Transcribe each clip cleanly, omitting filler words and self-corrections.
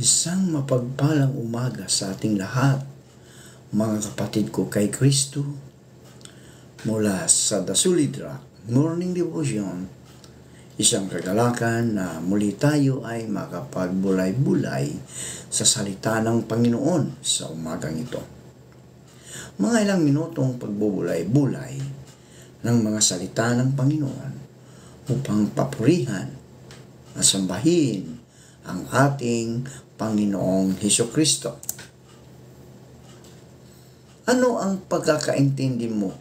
Isang mapagpalang umaga sa ating lahat, mga kapatid ko kay Kristo, mula sa The Solid Rock Morning Devotion, isang kagalakan na muli tayo ay makapagbulay-bulay sa salita ng Panginoon sa umagang ito. Mga ilang minutong pagbubulay-bulay ng mga salita ng Panginoon upang papurihan at sambahin ang ating Panginoong Hesukristo. Ano ang pagkakaintindi mo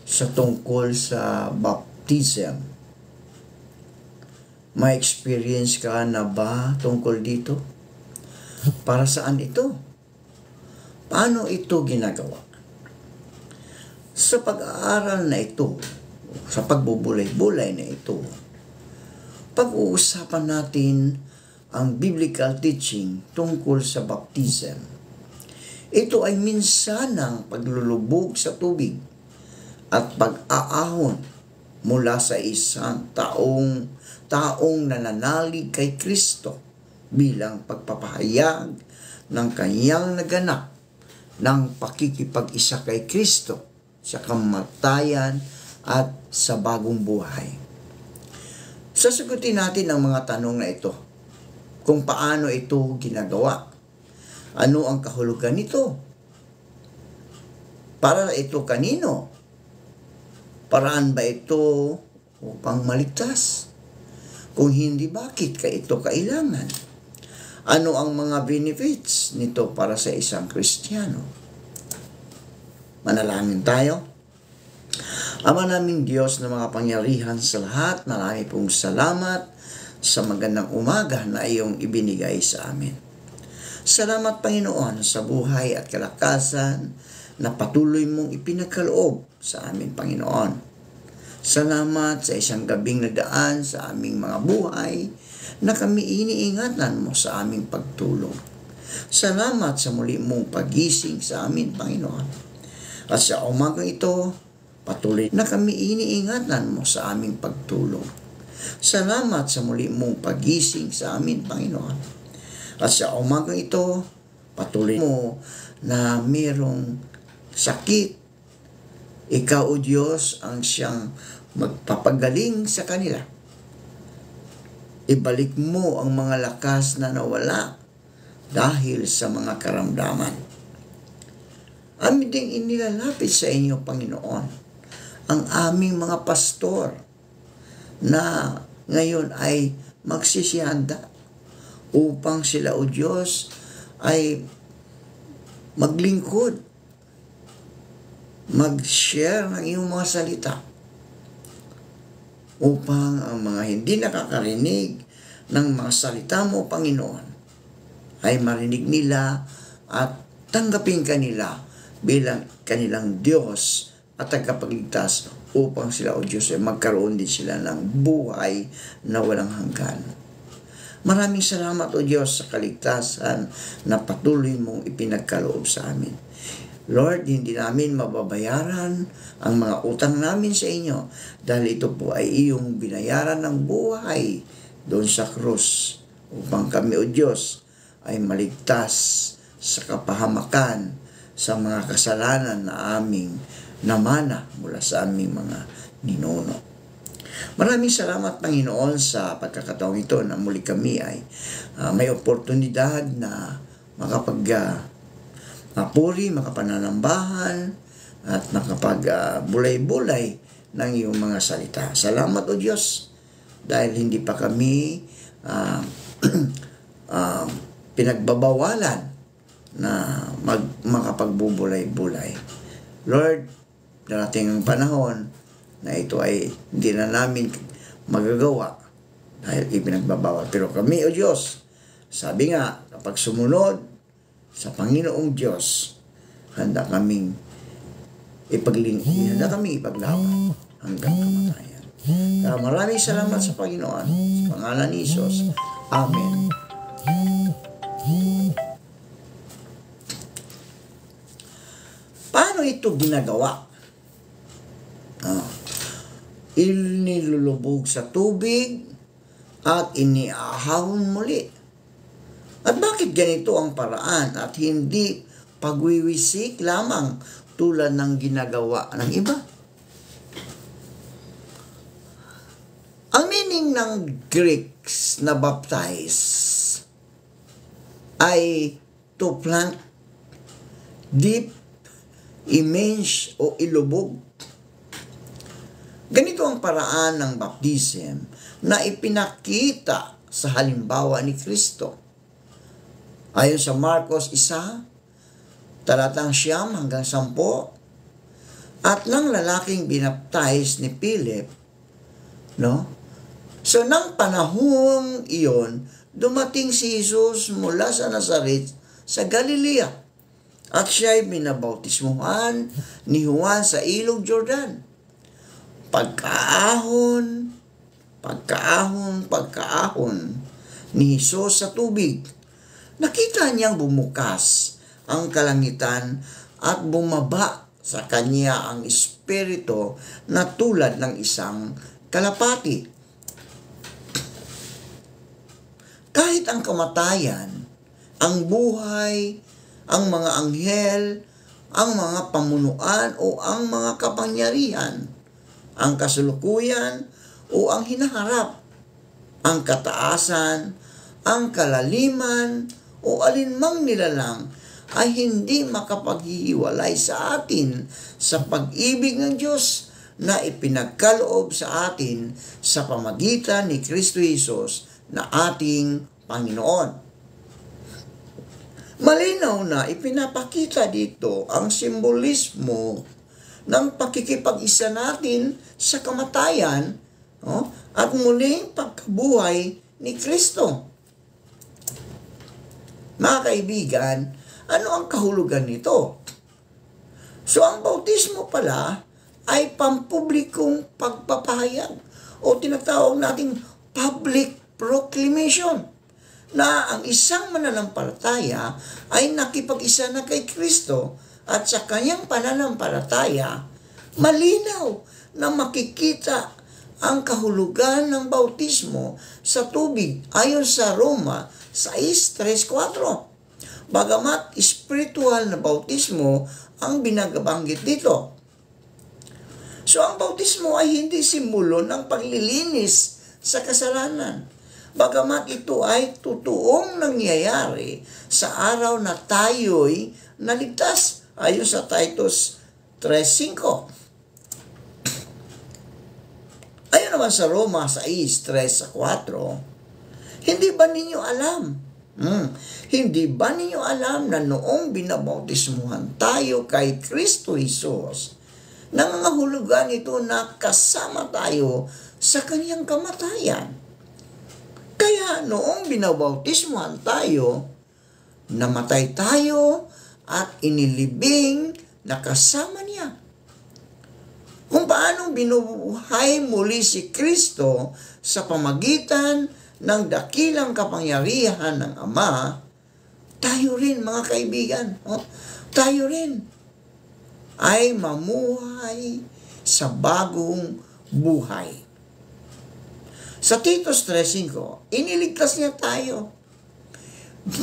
sa tungkol sa baptism? May experience ka na ba tungkol dito? Para saan ito? Paano ito ginagawa? Sa pag-aaral na ito, sa pagbubulay-bulay na ito, pag-uusapan natin ang biblical teaching tungkol sa baptism. Ito ay minsanang paglulubog sa tubig at pag-aahon mula sa isang taong nananalig kay Kristo bilang pagpapahayag ng kanyang naganap ng pakikipag-isa kay Kristo sa kamatayan at sa bagong buhay. Sasagutin natin ang mga tanong na ito. Kung paano ito ginagawa. Ano ang kahulugan nito? Para ito kanino? Paraan ba ito upang maligtas? Kung hindi, bakit ka ito kailangan? Ano ang mga benefits nito para sa isang Kristiyano? Manalangin tayo. Ama naming Diyos na mga pangyarihan sa lahat, marami pong salamat sa magandang umaga na iyong ibinigay sa amin. Salamat Panginoon sa buhay at kalakasan na patuloy mong ipinagkaloob sa amin Panginoon. Salamat sa isang gabing nadaan sa aming mga buhay na kami iniingatan mo sa aming pagtulong. Salamat sa muli mong pagising sa amin Panginoon. At sa umagang ito, patuloy na kami iniingatan mo sa aming pagtulong. Salamat sa muli mong pagising sa amin, Panginoon. At sa umagang ito, patuloy mo na mayroong sakit. Ikaw, O Diyos, ang siyang magpapagaling sa kanila. Ibalik mo ang mga lakas na nawala dahil sa mga karamdaman. Amin ding inilalapit sa inyo, Panginoon, ang aming mga pastor na ngayon ay magsisiyanda upang sila, O Diyos, ay maglingkod, mag-share ng iyong mga salita upang ang mga hindi nakakarinig ng mga salita mo, Panginoon, ay marinig nila at tanggapin kanila bilang kanilang Diyos at tagapagligtas upang sila, O Diyos, ay magkaroon din sila ng buhay na walang hanggan. Maraming salamat, O Diyos, sa kaligtasan na patuloy mong ipinagkaloob sa amin. Lord, hindi namin mababayaran ang mga utang namin sa inyo dahil ito po ay iyong binayaran ng buhay doon sa krus upang kami, O Diyos, ay maligtas sa kapahamakan sa mga kasalanan na aming namana mula sa aming mga ninuno. Maraming salamat Panginoon sa pagkakataong ito na muli kami ay may oportunidad na makapagpuri, makapananambahan at makapag-bulay-bulay ng iyong mga salita. Salamat O Diyos dahil hindi pa kami pinagbabawalan na makapagbubulay-bulay. Lord, darating ang panahon na ito ay hindi na namin magagawa dahil ipinagbabawal. Pero kami, O Diyos, sabi nga, kapag sumunod sa Panginoong Diyos, handa kaming ipaglaban hanggang kamatayan. Kaya maraming salamat sa Panginoon. Sa pangalan ni Jesus. Amen. Paano ito ginagawa? Inilulubog sa tubig at iniahon muli. At bakit ganito ang paraan at hindi pagwiwisik lamang tulad ng ginagawa ng iba? Ang meaning ng Greeks na baptize ay to plant, deep, immerse o ilubog. Ganito ang paraan ng baptism na ipinakita sa halimbawa ni Kristo. Ayon sa Marcos 1, talatang 9 hanggang 10, at ng lalaking binaptize ni Philip, no? So, nang panahong iyon, dumating si Jesus mula sa Nazaret sa Galilea at siya'y binabautismuhan ni Juan sa ilog Jordan. Pagkaahon ni Jesus sa tubig, nakita niyang bumukas ang kalangitan at bumaba sa kanya ang Espiritu na tulad ng isang kalapati. Kahit ang kamatayan, ang buhay, ang mga anghel, ang mga pamunuan o ang mga kapangyarihan, ang kasulukuyan o ang hinaharap, ang kataasan, ang kalaliman o alinmang nilalang ay hindi makapaghihiwalay sa atin sa pag-ibig ng Diyos na ipinagkaloob sa atin sa pamagitan ni Kristo Jesus na ating Panginoon. Malinaw na ipinapakita dito ang simbolismo ng pakikipag-isa natin sa kamatayan, no? At muling pagkabuhay ni Kristo. Mga kaibigan, ano ang kahulugan nito? So ang bautismo pala ay pampublikong pagpapahayag o tinatawag nating public proclamation na ang isang mananampalataya ay nakipag-isa na kay Kristo at sa kanyang pananampalataya, malinaw na makikita ang kahulugan ng bautismo sa tubig ayon sa Roma 6:3-4. Bagamat espiritual na bautismo ang binagabanggit dito. So ang bautismo ay hindi simbolo ng paglilinis sa kasalanan. Bagamat ito ay totoong nangyayari sa araw na tayo'y naligtas ayon sa Titus 3:5. Ayon naman sa Roma 6:3-4, hindi ba ninyo alam? Hindi ba ninyo alam na noong binabautismuhan tayo kay Kristo Jesus, nangangahulugan ito na kasama tayo sa kanyang kamatayan? Kaya noong binabautismuhan tayo, namatay tayo at inilibing na kasama niya. Kung paanong binubuhay muli si Kristo sa pamagitan ng dakilang kapangyarihan ng Ama, tayo rin mga kaibigan, tayo rin ay mamuhay sa bagong buhay. Sa Titus 3:5, iniligtas niya tayo.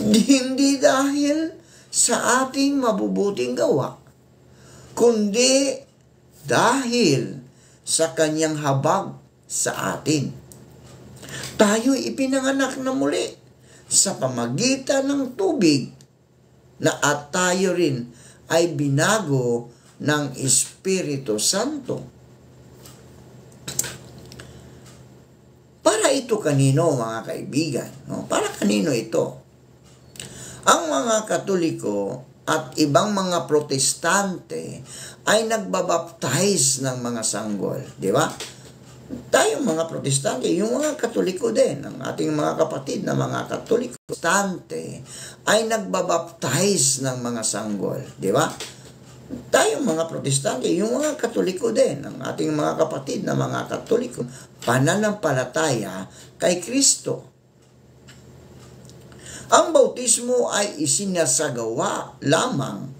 Hindi dahil sa ating mabubuting gawa, kundi dahil sa kanyang habag sa atin. Tayo ipinanganak na muli sa pamagitan ng tubig na at tayo rin ay binago ng Espiritu Santo. Para ito kanino, mga kaibigan? No? Para kanino ito? Ang mga Katoliko at ibang mga Protestante ay nagbabaptize ng mga sanggol. Di ba? Tayong mga Protestante, yung mga Katoliko din, ang ating mga kapatid na mga Katoliko Protestante ay nagbabaptize ng mga sanggol. Di ba? Tayong mga Protestante, yung mga Katoliko din, ang ating mga kapatid na mga Katoliko, pananampalataya kay Kristo. Ang bautismo ay isinasagawa lamang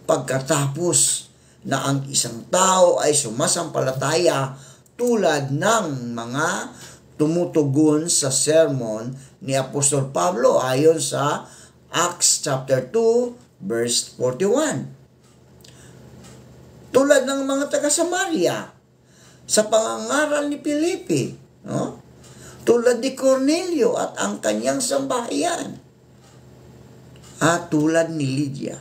pagkatapos na ang isang tao ay sumasampalataya tulad ng mga tumutugon sa sermon ni Apostol Pablo ayon sa Acts chapter 2, verse 41. Tulad ng mga taga-Samaria, sa pangangaral ni Felipe, no? Tulad ni Cornelio at ang kanyang sambahayan, at tulad ni Lydia.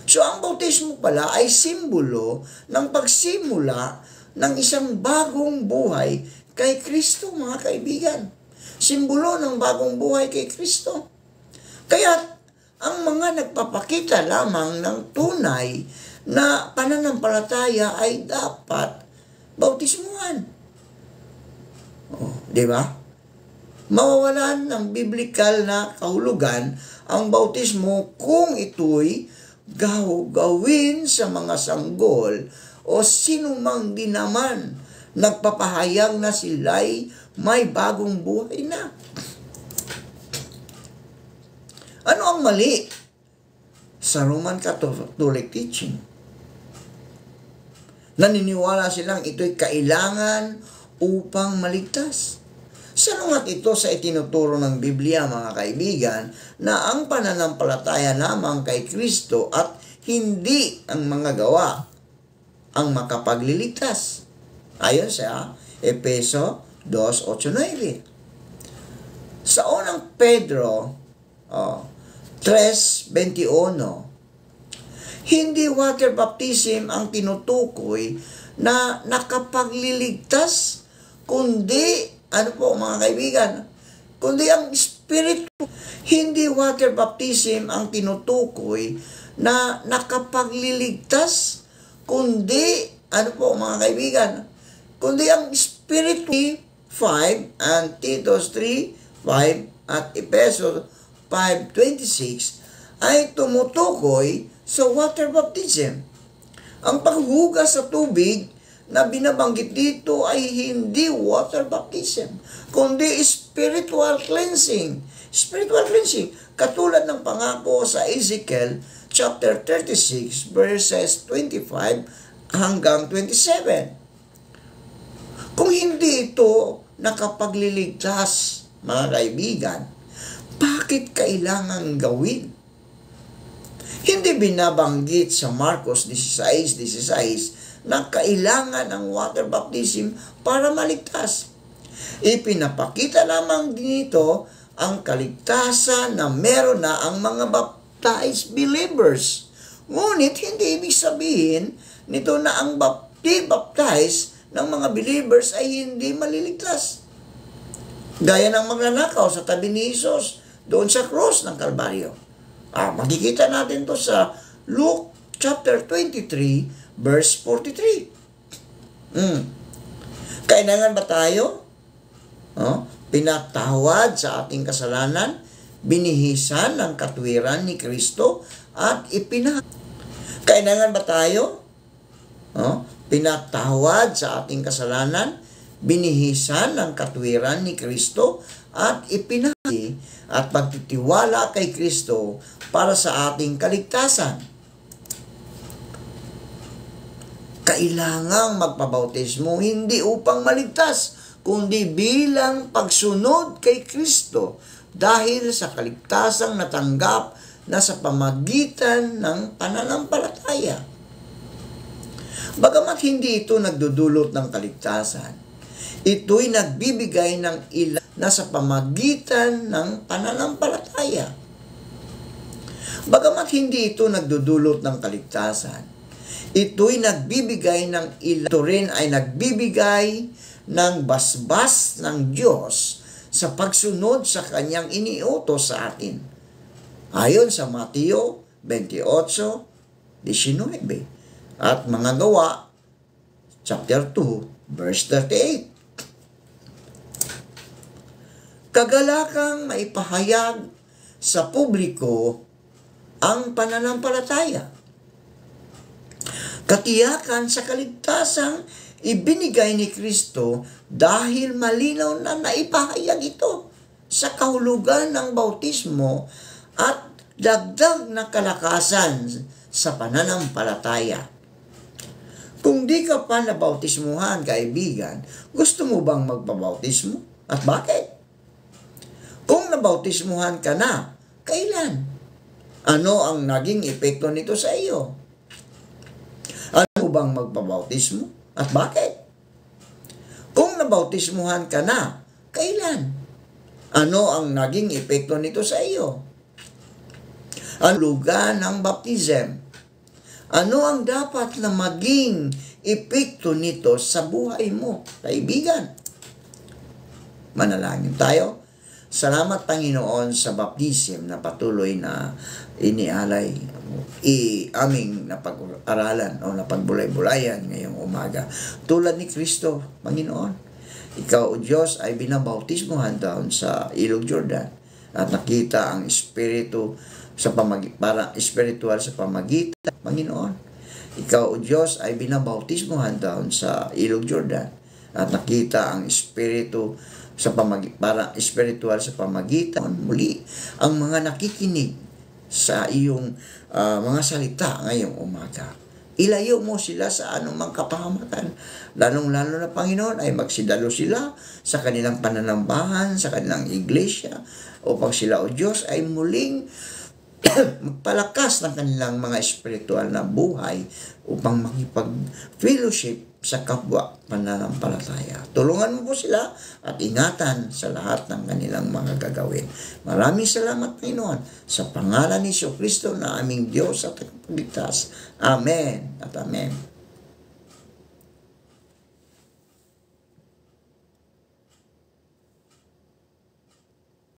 So, ang bautismo pala ay simbolo ng pagsimula ng isang bagong buhay kay Kristo, mga kaibigan. Simbolo ng bagong buhay kay Kristo. Kaya, ang mga nagpapakita lamang ng tunay na pananampalataya ay dapat bautismuhan. Di ba? Mawawalan ng biblical na kahulugan ang bautismo kung ito'y gawin sa mga sanggol o sinumang di naman nagpapahayag na sila'y may bagong buhay na. Ano ang mali sa Roman Catholic teaching? Naniniwala silang ito'y kailangan upang maligtas. Salungat ito sa itinuturo ng Biblia, mga kaibigan, na ang pananampalataya lamang kay Kristo at hindi ang mga gawa ang makapagliligtas. Ayon sa Efeso 2:8-9. Sa unang Pedro 3:21, hindi water baptism ang tinutukoy na nakapagliligtas, kundi, ano po mga kaibigan, kundi ang Espiritu. Hindi water baptism ang tinutukoy na nakapagliligtas, kundi, ano po mga kaibigan, kundi ang Espiritu. 5 and Titus 3:5 at Efeso 5:26 ay tumutukoy sa water baptism. Ang paghuhugas sa tubig na binabanggit dito ay hindi water baptism, kundi spiritual cleansing. Spiritual cleansing, katulad ng pangako sa Ezekiel chapter 36 verses 25 hanggang 27. Kung hindi ito nakapagliligtas, mga kaibigan, bakit kailangan gawin? Hindi binabanggit sa Marcos 16:16 na kailangan ng water baptism para maligtas. Ipinapakita lamang dito ang kaligtasan na meron na ang mga baptized believers. Ngunit hindi ibig sabihin nito na ang baptized ng mga believers ay hindi maliligtas. Gaya ng magnanakaw sa tabi ni Jesus doon sa cross ng Kalbaryo. Makikita natin to sa Luke chapter 23 verse 43. Kailangan ba tayo? Pinatawad sa ating kasalanan, binihisan ng katwiran ni Kristo at Kailangan ba tayo? Pinatawad sa ating kasalanan, binihisan ng katwiran ni Kristo at ipinahagi at pagtitiwala kay Kristo para sa ating kaligtasan. Kailangang magpabautismo hindi upang maligtas, kundi bilang pagsunod kay Kristo dahil sa kaligtasang natanggap na sa pamagitan ng pananampalataya. Bagamat hindi ito nagdudulot ng kaligtasan, ito'y nagbibigay ng ilan na sa pamagitan ng pananampalataya. Bagamat hindi ito nagdudulot ng kaligtasan, ito'y nagbibigay ng ilan. Ito rin ay nagbibigay ng basbas ng Diyos sa pagsunod sa kanyang iniutos sa atin. Ayon sa Mateo 28:19 at mga gawa chapter 2 verse 38. Kagalakang maipahayag sa publiko ang pananampalataya. Katiyakan sa kaligtasang ibinigay ni Kristo dahil malinaw na naipahayag ito sa kahulugan ng bautismo at dagdag na kalakasan sa pananampalataya. Kung di ka pa nabautismuhan, kaibigan, gusto mo bang magpabautismo? At bakit? Kung nabautismuhan ka na, Kailan? Ano ang naging epekto nito sa iyo? Ano bang magpabautismo? At bakit? Kung nabautismuhan ka na, kailan? Ano ang naging epekto nito sa iyo? Ang lugar ng baptism. Ano ang dapat na maging epekto nito sa buhay mo, kaibigan? Manalangin tayo. Salamat, Panginoon, sa baptism na patuloy na inialay aming napag-aralan o napagbulay-bulayan ngayong umaga. Tulad ni Kristo, Panginoon, Ikaw, O Diyos, ay binabautismohan doon sa Ilog Jordan at nakita ang Espiritu sa parang espiritual sa pamagitan, Panginoon. Ikaw, O Diyos, ay binabautismohan doon sa Ilog Jordan at nakita ang Espiritu sa parang espiritual sa pamagitan. Muli, ang mga nakikinig sa iyong mga salita ngayong umaga, ilayo mo sila sa anumang kapahamakan. Lalong-lalo na, Panginoon, ay magsidalo sila sa kanilang pananambahan, sa kanilang iglesia, upang sila, O Diyos, ay muling magpalakas ng kanilang mga espiritual na buhay upang makipag-fellowship sa kapwa pananampalataya. Tulungan mo po sila at ingatan sa lahat ng kanilang mga gagawin. Maraming salamat, Panginoon, sa pangalan ni Jesucristo na aming Diyos at Tagapagligtas. Amen at Amen.